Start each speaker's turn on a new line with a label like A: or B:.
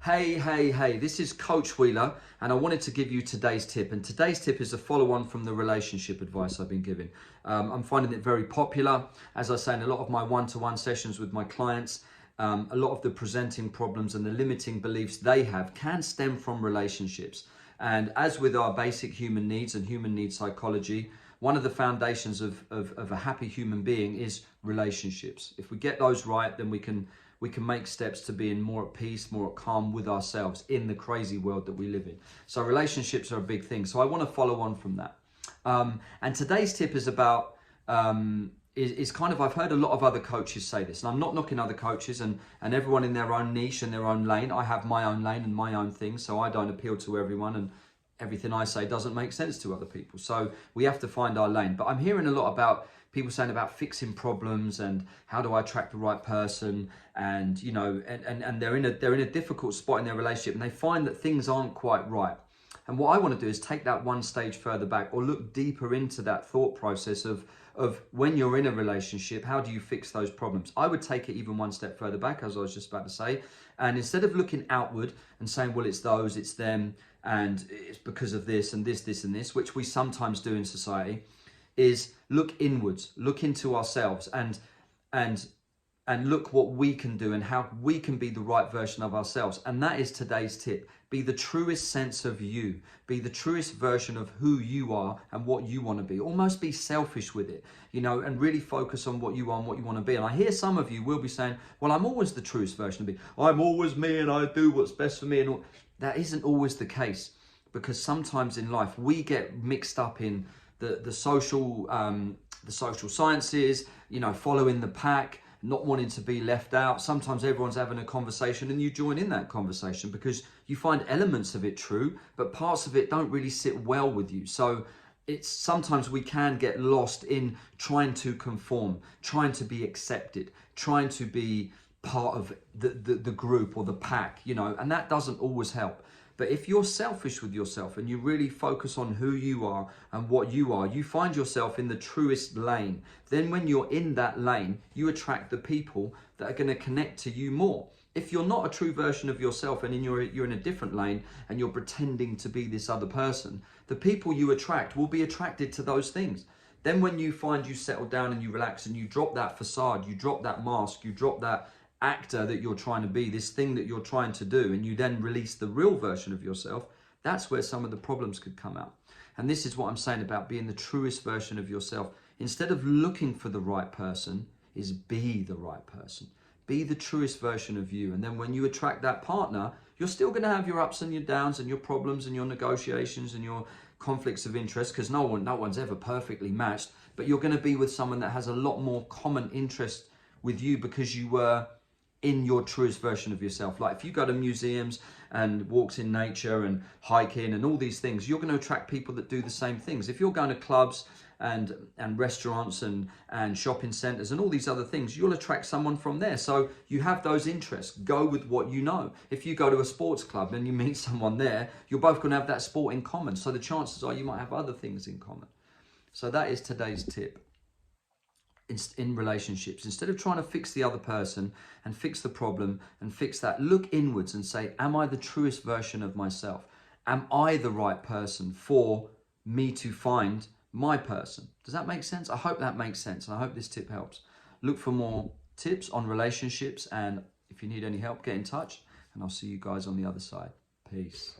A: Hey, this is Coach Wheeler, and I wanted to give you today's tip. And today's tip is a follow-on from the relationship advice I've been giving. I'm finding it very popular. As I say, in a lot of my one-to-one sessions with my clients, a lot of the presenting problems and the limiting beliefs they have can stem from relationships. And as with our basic human needs and human needs psychology, one of the foundations of a happy human being is relationships. If we get those right, then we can make steps to being more at peace, more at calm with ourselves in the crazy world that we live in. So relationships are a big thing. So I want to follow on from that. And today's tip is about, is kind of, I've heard a lot of other coaches say this, and I'm not knocking other coaches and everyone in their own niche and their own lane. I have my own lane and my own thing, so I don't appeal to everyone, and everything I say doesn't make sense to other people. So we have to find our lane. But I'm hearing a lot about people saying about fixing problems and how do I attract the right person, and you know, and they're in a difficult spot in their relationship, and they find that things aren't quite right. And what I want to do is take that one stage further back, or look deeper into that thought process of when you're in a relationship, how do you fix those problems? I would take it even one step further back, as I was just about to say, and instead of looking outward and saying, well, it's those, it's them, and it's because of this and this and this, which we sometimes do in society, is look inwards, look into ourselves, and look what we can do and how we can be the right version of ourselves. And that is today's tip. Be the truest sense of you. Be the truest version of who you are and what you want to be. Almost be selfish with it, you know, and really focus on what you are and what you want to be. And I hear some of you will be saying, well, I'm always the truest version of me. I'm always me and I do what's best for me. And all. That isn't always the case, because sometimes in life we get mixed up in the social sciences, you know, following the pack, not wanting to be left out. Sometimes everyone's having a conversation and you join in that conversation because you find elements of it true, but parts of it don't really sit well with you. So it's sometimes we can get lost in trying to conform, trying to be accepted, trying to be part of the group or the pack, you know, and that doesn't always help. But if you're selfish with yourself and you really focus on who you are and what you are, you find yourself in the truest lane. Then when you're in that lane, you attract the people that are going to connect to you more. If you're not a true version of yourself and you're in a different lane and you're pretending to be this other person, the people you attract will be attracted to those things. Then when you find you settle down and you relax and you drop that facade, you drop that mask, you drop that actor that you're trying to be, this thing that you're trying to do, and you then release the real version of yourself, that's where some of the problems could come out. And this is what I'm saying about being the truest version of yourself. Instead of looking for the right person, is be the right person. Be the truest version of you. And then when you attract that partner, you're still going to have your ups and your downs and your problems and your negotiations and your conflicts of interest, because no one's ever perfectly matched, but you're going to be with someone that has a lot more common interest with you because you were in your truest version of yourself. Like if you go to museums and walks in nature and hiking and all these things, you're going to attract people that do the same things. If you're going to clubs and restaurants and shopping centers and all these other things, you'll attract someone from there. So you have those interests. Go with what you know. If you go to a sports club and you meet someone there, you're both going to have that sport in common. So the chances are you might have other things in common. So that is today's tip. In relationships, instead of trying to fix the other person and fix the problem and fix that, look inwards and say, am I the truest version of myself? Am I the right person for me to find my person? Does that make sense? I hope that makes sense, and I hope this tip helps. Look for more tips on relationships, and if you need any help, get in touch, and I'll see you guys on the other side. Peace.